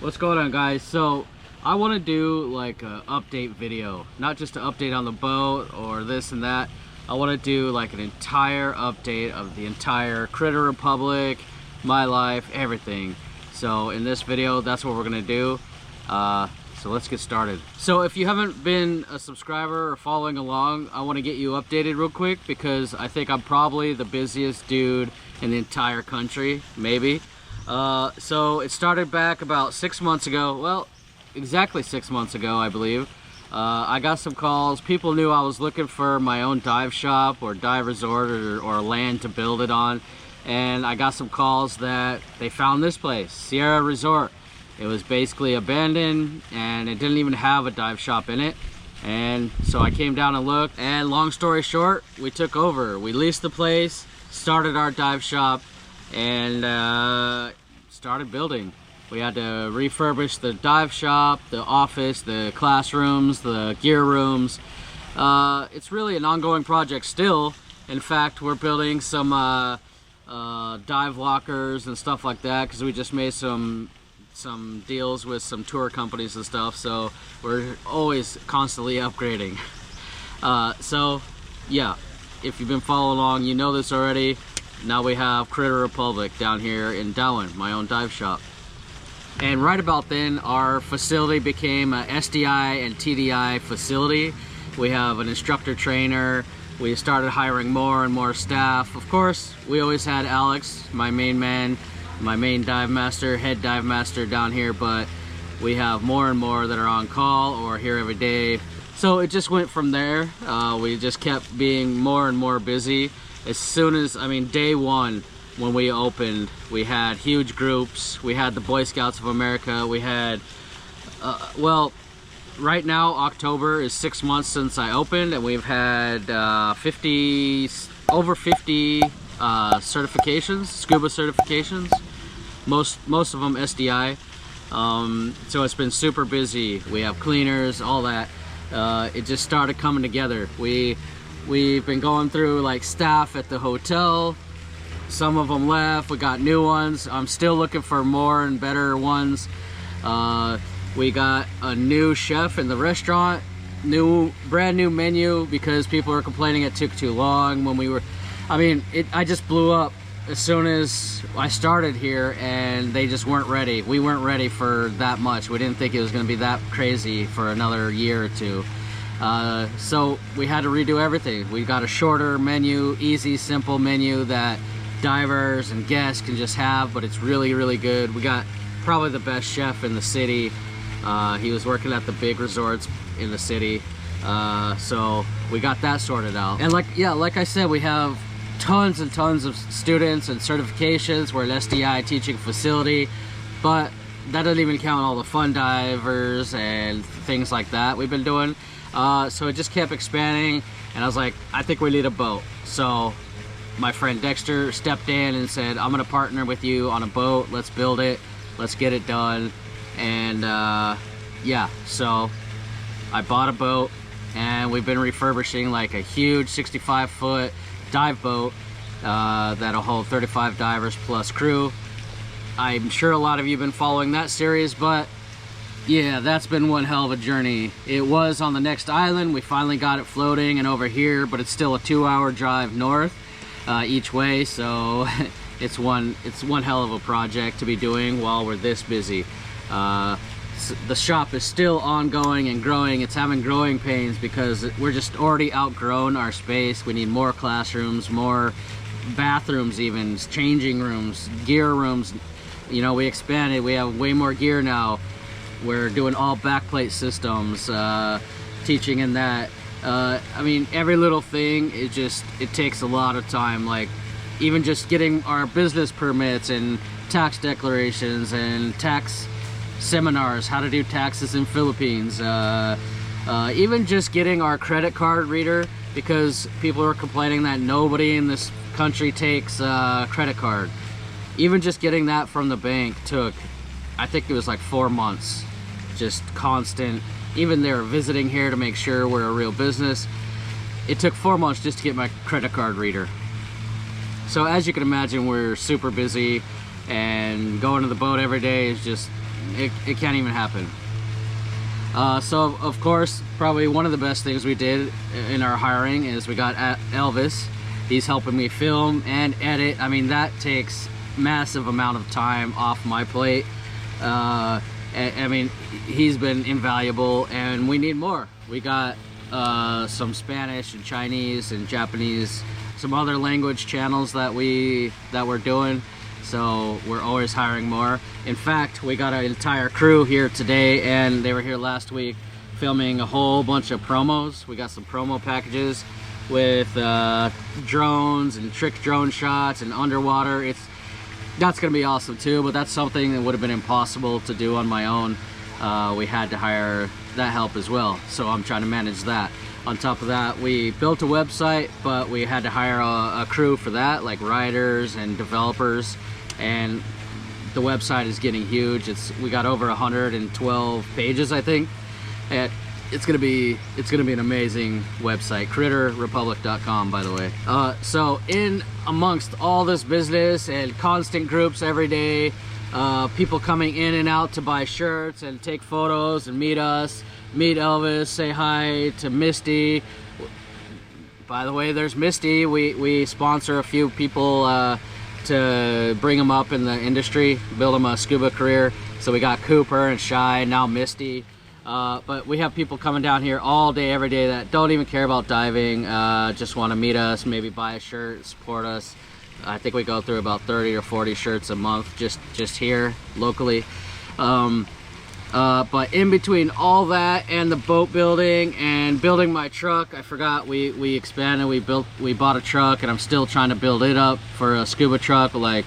What's going on, guys? So I want to do like a update video, not just an update on the boat or this and that. I want to do like an entire update of the entire Critter Republic, my life, everything. So in this video, that's what we're gonna do. So let's get started. So if you haven't been a subscriber or following along, I want to get you updated real quick because I think I'm probably the busiest dude in the entire country, maybe. So it started back about 6 months ago. Well, exactly 6 months ago, I believe. I got some calls. People knew I was looking for my own dive shop or dive resort or land to build it on. And I got some calls that they found this place, Sierra Resort. It was basically abandoned and it didn't even have a dive shop in it. And so I came down and looked, and long story short, we took over. We leased the place, started our dive shop, and started building. We had to refurbish the dive shop, the office, the classrooms, the gear rooms. It's really an ongoing project still. In fact, we're building some dive lockers and stuff like that because we just made some deals with some tour companies and stuff, so we're always constantly upgrading. So yeah, if you've been following along, you know this already. Now we have Critter Republic down here in Dauin, my own dive shop. And right about then, our facility became a SDI and TDI facility. We have an instructor trainer. We started hiring more and more staff. Of course, we always had Alex, my main man, my main dive master, head dive master down here, but we have more and more that are on call or here every day. So it just went from there. We just kept being more and more busy. As soon as, day one, when we opened, we had huge groups. We had the Boy Scouts of America. We had, well, right now, October is 6 months since I opened, and we've had over 50 certifications, scuba certifications. Most of them SDI. So it's been super busy. We have cleaners, all that. It just started coming together. We've been going through like staff at the hotel. Some of them left. We got new ones. I'm still looking for more and better ones. We got a new chef in the restaurant. Brand new menu because people were complaining it took too long when we were. I just blew up as soon as I started here, and they just weren't ready. We weren't ready for that much. We didn't think it was going to be that crazy for another year or two. So we had to redo everything. We got a shorter menu, easy, simple menu that divers and guests can just have, but it's really, really good. We got probably the best chef in the city. He was working at the big resorts in the city. So we got that sorted out. And like I said, we have tons and tons of students and certifications. We're an SDI teaching facility, but that doesn't even count all the fun divers and things like that we've been doing. So it just kept expanding, and I was like, I think we need a boat. So my friend Dexter stepped in and said, I'm gonna partner with you on a boat. Let's build it. Let's get it done. And yeah, so I bought a boat, and we've been refurbishing like a huge 65-foot dive boat that'll hold 35 divers plus crew. I'm sure a lot of you have been following that series, but yeah, that's been one hell of a journey. It was on the next island. We finally got it floating and over here, but it's still a 2-hour drive north each way, so it's one hell of a project to be doing while we're this busy. The shop is still ongoing and growing. It's having growing pains because we're just already outgrown our space. We need more classrooms, more bathrooms, even changing rooms, gear rooms. You know, we expanded. We have way more gear now. We're doing all backplate systems, teaching in that. Every little thing, it takes a lot of time. Like even just getting our business permits and tax declarations and tax seminars, how to do taxes in Philippines, even just getting our credit card reader, because people are complaining that nobody in this country takes credit card. Even just getting that from the bank took, I think it was like 4 months, just constant. Even they were visiting here to make sure we're a real business. It took 4 months just to get my credit card reader. So as you can imagine, we're super busy, and going to the boat every day is just it can't even happen. So of course, probably one of the best things we did in our hiring is we got Elvis. He's helping me film and edit. I mean, that takes massive amount of time off my plate. I mean, he's been invaluable, and we need more. We got some Spanish and Chinese and Japanese, some other language channels that we're doing. So we're always hiring more. In fact, we got an entire crew here today, and they were here last week filming a whole bunch of promos. We got some promo packages with drones and trick drone shots and underwater. That's gonna be awesome too, but that's something that would have been impossible to do on my own. We had to hire that help as well, so I'm trying to manage that. On top of that, we built a website, but we had to hire a crew for that, like writers and developers, and the website is getting huge. We got over 112 pages, I think, and it's gonna be an amazing website. CritterRepublic.com, by the way. So in amongst all this business and constant groups every day, people coming in and out to buy shirts and take photos and meet us, meet Elvis, say hi to Misty. By the way, there's Misty. We sponsor a few people to bring them up in the industry, build them a scuba career. So we got Cooper and Shy, now Misty. But we have people coming down here all day, every day that don't even care about diving, just want to meet us, maybe buy a shirt, support us. I think we go through about 30 or 40 shirts a month just here locally. But in between all that and the boat building and building my truck, I forgot we expanded, we bought a truck, and I'm still trying to build it up for a scuba truck. Like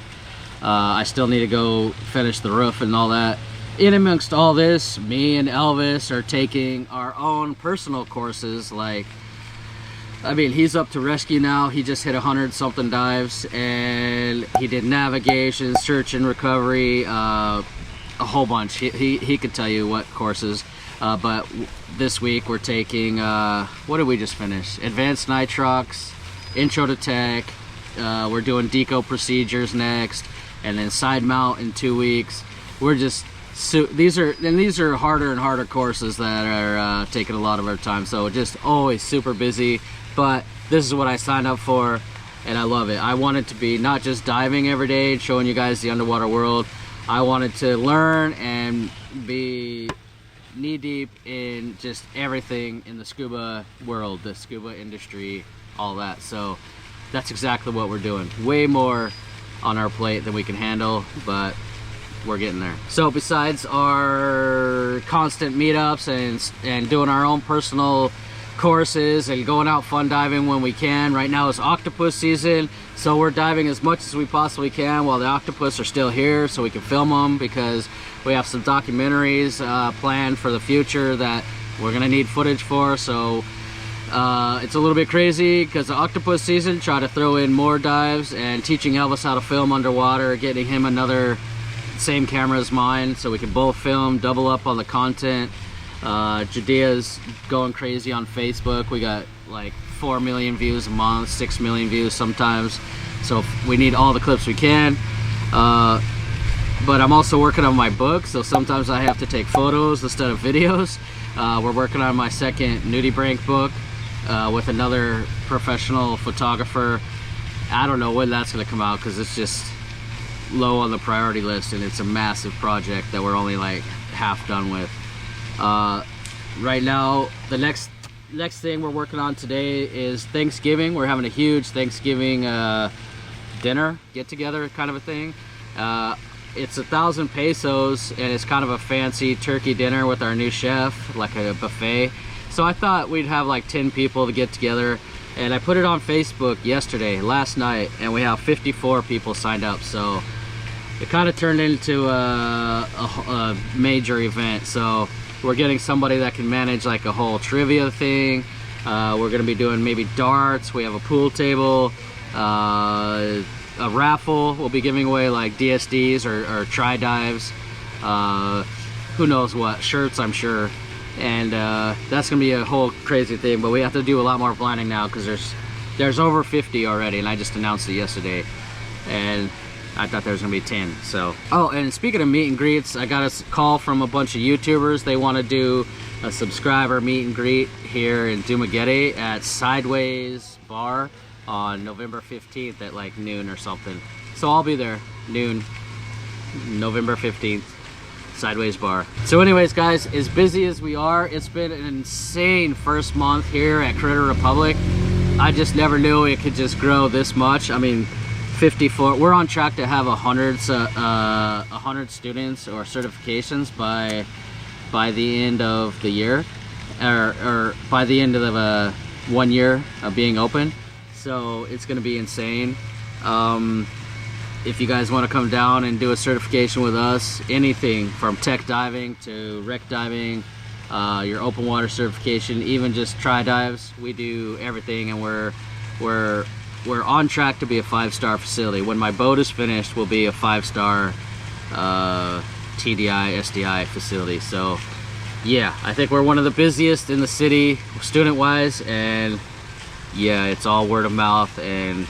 I still need to go finish the roof and all that. In amongst all this, me and Elvis are taking our own personal courses. Like, I mean, he's up to rescue now. He just hit 100-something dives, and he did navigation, search and recovery, a whole bunch. He could tell you what courses. But this week we're taking, what did we just finish? Advanced nitrox, intro to tech. We're doing deco procedures next, and then side mount in 2 weeks. We're just these are harder and harder courses that are taking a lot of our time. So just always super busy. But this is what I signed up for, and I love it. I wanted to be not just diving every day and showing you guys the underwater world. I wanted to learn and be knee-deep in just everything in the scuba world, the scuba industry, all that. So that's exactly what we're doing. Way more on our plate than we can handle, but we're getting there. So besides our constant meetups and doing our own personal courses and going out fun diving when we can, right now is octopus season, so we're diving as much as we possibly can while the octopus are still here, so we can film them, because we have some documentaries planned for the future that we're gonna need footage for. So it's a little bit crazy because the octopus season, try to throw in more dives and teaching Elvis how to film underwater, getting him another same camera as mine so we can both film, double up on the content. Judea's going crazy on Facebook. We got like 4 million views a month, 6 million views sometimes, so we need all the clips we can. But I'm also working on my book, so sometimes I have to take photos instead of videos. We're working on my second nudie break book with another professional photographer. I don't know when that's going to come out because it's just low on the priority list, and it's a massive project that we're only like half done with. Right now, the next thing we're working on today is Thanksgiving. We're having a huge Thanksgiving dinner, get together kind of a thing. It's 1,000 pesos, and it's kind of a fancy turkey dinner with our new chef, like a buffet. So I thought we'd have like 10 people to get together, and I put it on Facebook last night, and we have 54 people signed up. So it kind of turned into a major event. So we're getting somebody that can manage like a whole trivia thing. We're gonna be doing maybe darts. We have a pool table, a raffle. We'll be giving away like DSDs or tri-dives, who knows what, shirts I'm sure. And that's gonna be a whole crazy thing, but we have to do a lot more planning now because there's over 50 already, and I just announced it yesterday. And I thought there was gonna be 10. So, oh, and speaking of meet and greets, I got a call from a bunch of YouTubers. They want to do a subscriber meet and greet here in Dumaguete at Sideways Bar on November 15th at like noon or something. So I'll be there noon, November 15th, Sideways Bar. So anyways, guys, as busy as we are, it's been an insane first month here at Critter Republic. I just never knew it could just grow this much. I mean, 54, we're on track to have 100 students or certifications by the end of the year, or by the end of 1 year of being open. So it's going to be insane. If you guys want to come down and do a certification with us, anything from tech diving to wreck diving, your open water certification, even just tri dives, we do everything, and we're on track to be a 5-star facility. When my boat is finished, we'll be a 5-star TDI SDI facility. So yeah, I think we're one of the busiest in the city student wise, and yeah, it's all word of mouth, and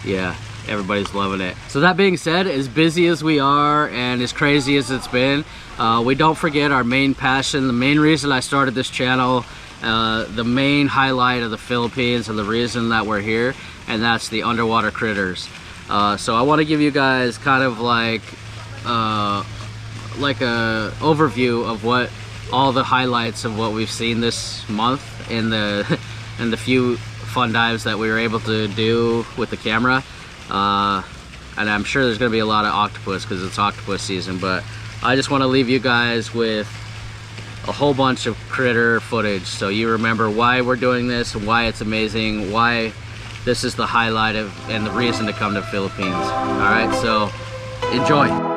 yeah, everybody's loving it. So that being said, as busy as we are and as crazy as it's been, we don't forget our main passion, the main reason I started this channel, the main highlight of the Philippines and the reason that we're here, and that's the underwater critters. So I want to give you guys kind of like a overview of what all the highlights of what we've seen this month in the and the few fun dives that we were able to do with the camera. And I'm sure there's going to be a lot of octopus because it's octopus season, but I just want to leave you guys with a whole bunch of critter footage so you remember why we're doing this and why it's amazing, why this is the highlight of and the reason to come to Philippines. All right, so enjoy.